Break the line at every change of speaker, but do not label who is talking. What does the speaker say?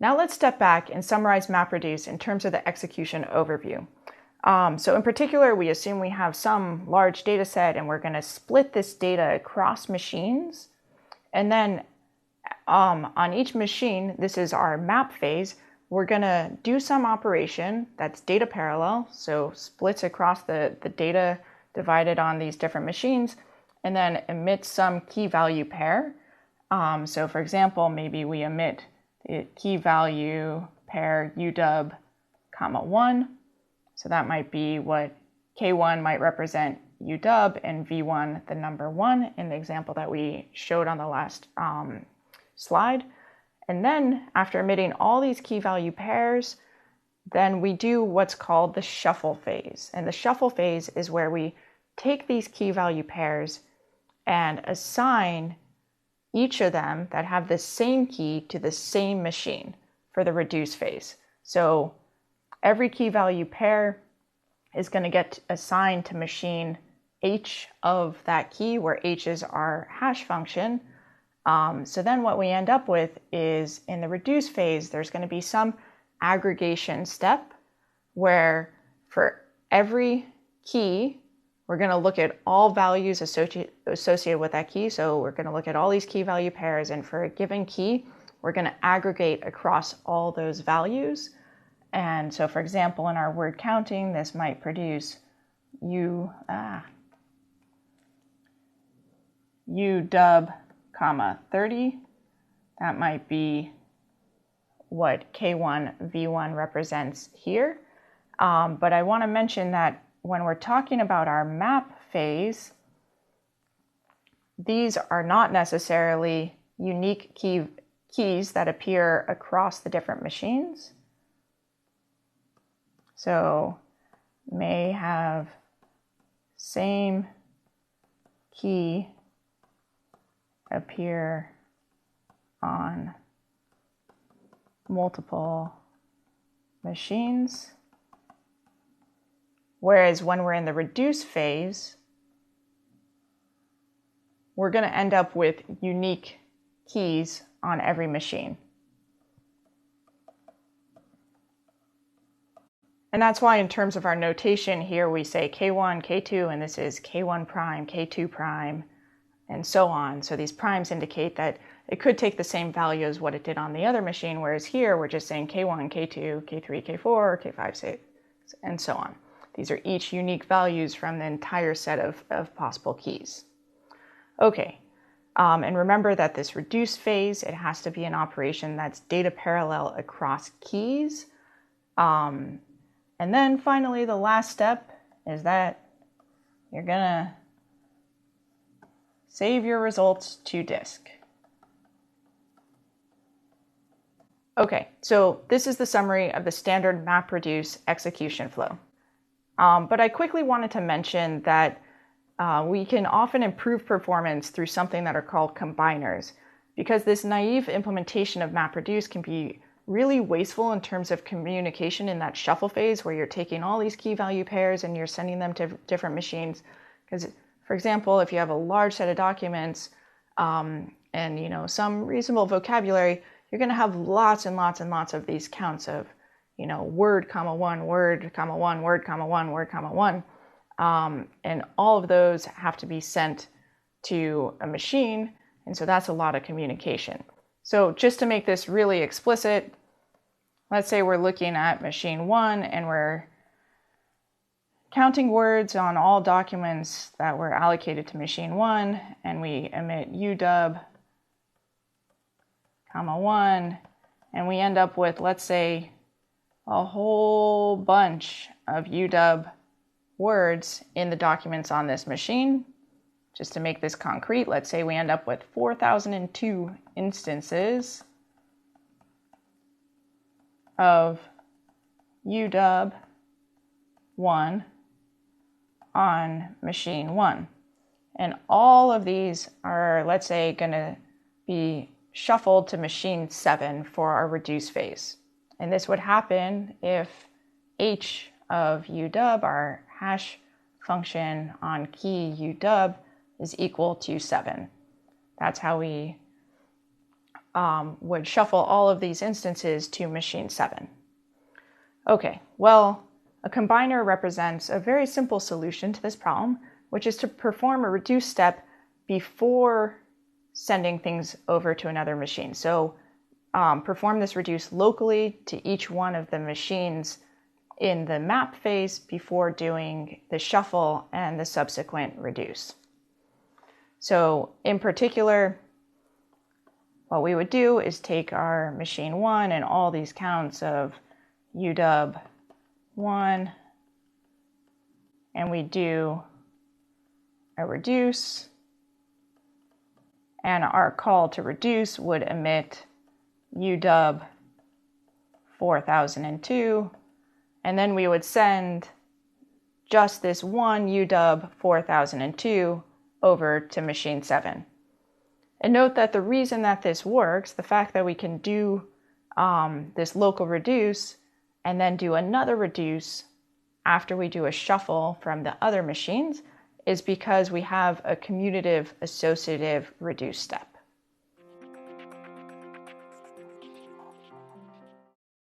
Now let's step back and summarize MapReduce in terms of the execution overview. So in particular, we assume we have some large data set and we're going to split this data across machines. And then on each machine, this is our map phase, we're going to do some operation that's data parallel, so splits across the data divided on these different machines, and then emit some key value pair. So for example, maybe we emit the key value pair udub, comma 1. So that might be what K1 might represent udub and V1 the number 1 in the example that we showed on the last slide. And then after emitting all these key value pairs, then we do what's called the shuffle phase. And the shuffle phase is where we take these key value pairs and assign each of them that have the same key to the same machine for the reduce phase. So every key value pair is going to get assigned to machine H of that key, where H is our hash function. So then what we end up with is in the reduce phase, there's going to be some aggregation step where for every key, we're going to look at all values associated with that key. So we're going to look at all these key value pairs, and for a given key, we're going to aggregate across all those values. And so for example, in our word counting, this might produce udub, comma 30. That might be what K1 V1 represents here. But I want to mention that when we're talking about our map phase, these are not necessarily unique keys that appear across the different machines. So may have same key appear on multiple machines. Whereas when we're in the reduce phase, we're going to end up with unique keys on every machine. And that's why in terms of our notation here, we say K1, K2, and this is K1 prime, K2 prime, and so on. So these primes indicate that it could take the same value as what it did on the other machine, whereas here we're just saying K1, K2, K3, K4, K5, 6, and so on. These are each unique values from the entire set of possible keys. Okay, and remember that this reduce phase, it has to be an operation that's data parallel across keys. And then finally, the last step is that you're gonna save your results to disk. Okay, so this is the summary of the standard MapReduce execution flow. But I quickly wanted to mention that we can often improve performance through something that are called combiners, because this naive implementation of MapReduce can be really wasteful in terms of communication in that shuffle phase where you're taking all these key value pairs and you're sending them to different machines. Because, for example, if you have a large set of documents and some reasonable vocabulary, you're going to have lots and lots and lots of these counts of word, comma 1, word, comma 1, word, comma 1, word, comma 1. And all of those have to be sent to a machine. And so that's a lot of communication. So just to make this really explicit, let's say we're looking at machine 1 and we're counting words on all documents that were allocated to machine 1, and we emit udub, comma 1, and we end up with, let's say, a whole bunch of udub words in the documents on this machine. Just to make this concrete, let's say we end up with 4,002 instances of udub 1 on machine 1. And all of these are, let's say, going to be shuffled to machine 7 for our reduce phase. And this would happen if h of udub, our hash function on key udub, is equal to 7. That's how we would shuffle all of these instances to machine 7. Okay, well, a combiner represents a very simple solution to this problem, which is to perform a reduce step before sending things over to another machine. So perform this reduce locally to each one of the machines in the map phase before doing the shuffle and the subsequent reduce. So in particular, what we would do is take our machine 1 and all these counts of UW 1, and we do a reduce, and our call to reduce would emit UW 4002, and then we would send just this one UW 4002 over to machine 7. And note that the reason that this works, the fact that we can do this local reduce and then do another reduce after we do a shuffle from the other machines, is because we have a commutative associative reduce step.